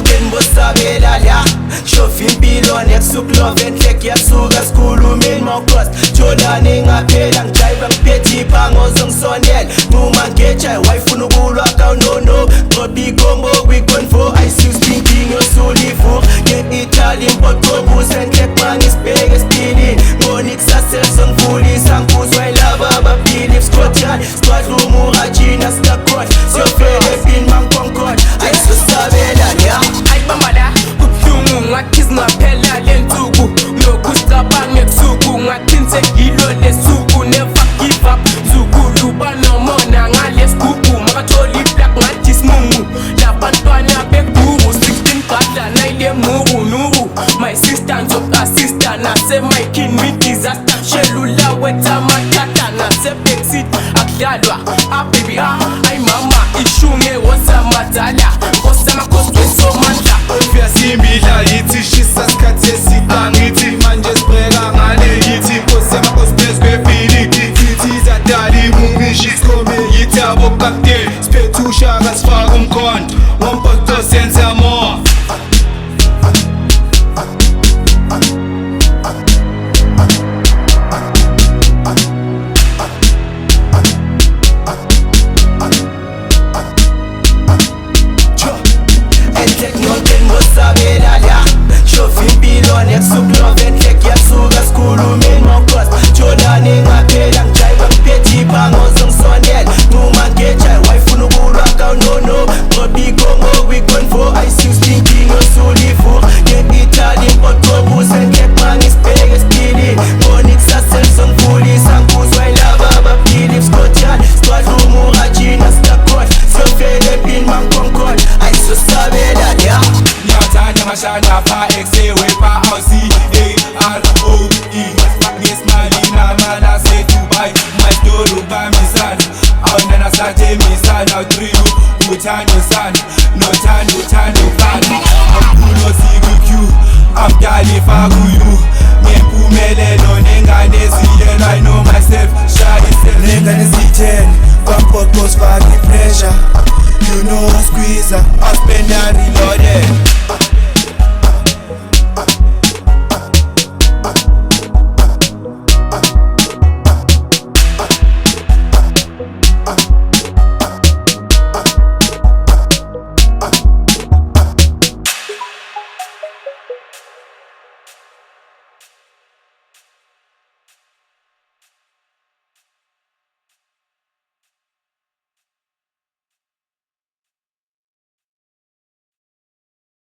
ben bosabela la shofi impilo nekusuklove enhle kuyasuka sikhulumeni mawukhosi Jordan ngaphela ngijayiva ngiphethe iphango zongisondela nquma ngeja wayifuna ukulwa kawunono ngoba ikombo kwikonfo I see you stinking yosulivu nge-Italy impotobuse enhle kumanga isibheke estilini ngona ikusasel ngivulisa ngikuzwa ilaba abaphili Scotland sitwadla umurajina sitakhohlwa siyofela epini mangikhonkhona ayisosabela ya ayibambala kubuhlungu ngathi zingaphela lensuku nokusicabanga ebusuku ngathi ngisengilo lesuku never give up zukulu banomona ngalesigugu makatholi iplak ngathi simungu labantwana begugu 16 gadla nayile mubu nubu my sister nzoku-assista nasemayikhini mi-disaster shelula wetha amathatha nase-backseat akudlalwa ababy ayimama ishunge wosamadala nkosamakhosi wesomandla Vyasimbila yithi shisa sikhathi eside angithi manje sibheka ngale yithi nkosi yamakhosi phezu kwebhilidi Thithi zadala imungishi sikhombe yithi abokakuteli siphethe ushaka sifaka umkhonto ngompoto senza more bosabela la shofi impilo nekusuklove enhle kuyasuka sikhulumeni mawukhosi Jordan ngaphela ngijayiva ngiphethe iphango zongisondela nquma ngeja wayifuna ukulwa kawunono ngoba ikombo kwikonfo I see you stinking yosulivu nge-Italy impotobuse enhle kumanga isibheke estilini ngona ikusasel ngivulisa ngikuzwa ilaba abaphili Scotland sitwadla umurajina sitakhohlwa siyofela epini mangikhonkhona ayisosabela ya Ngiyathanda amashana pha ekusehwe pha AROE ngesimali namala seDubai my story ubambisana awunana sathemisana 3 uthando sana nothando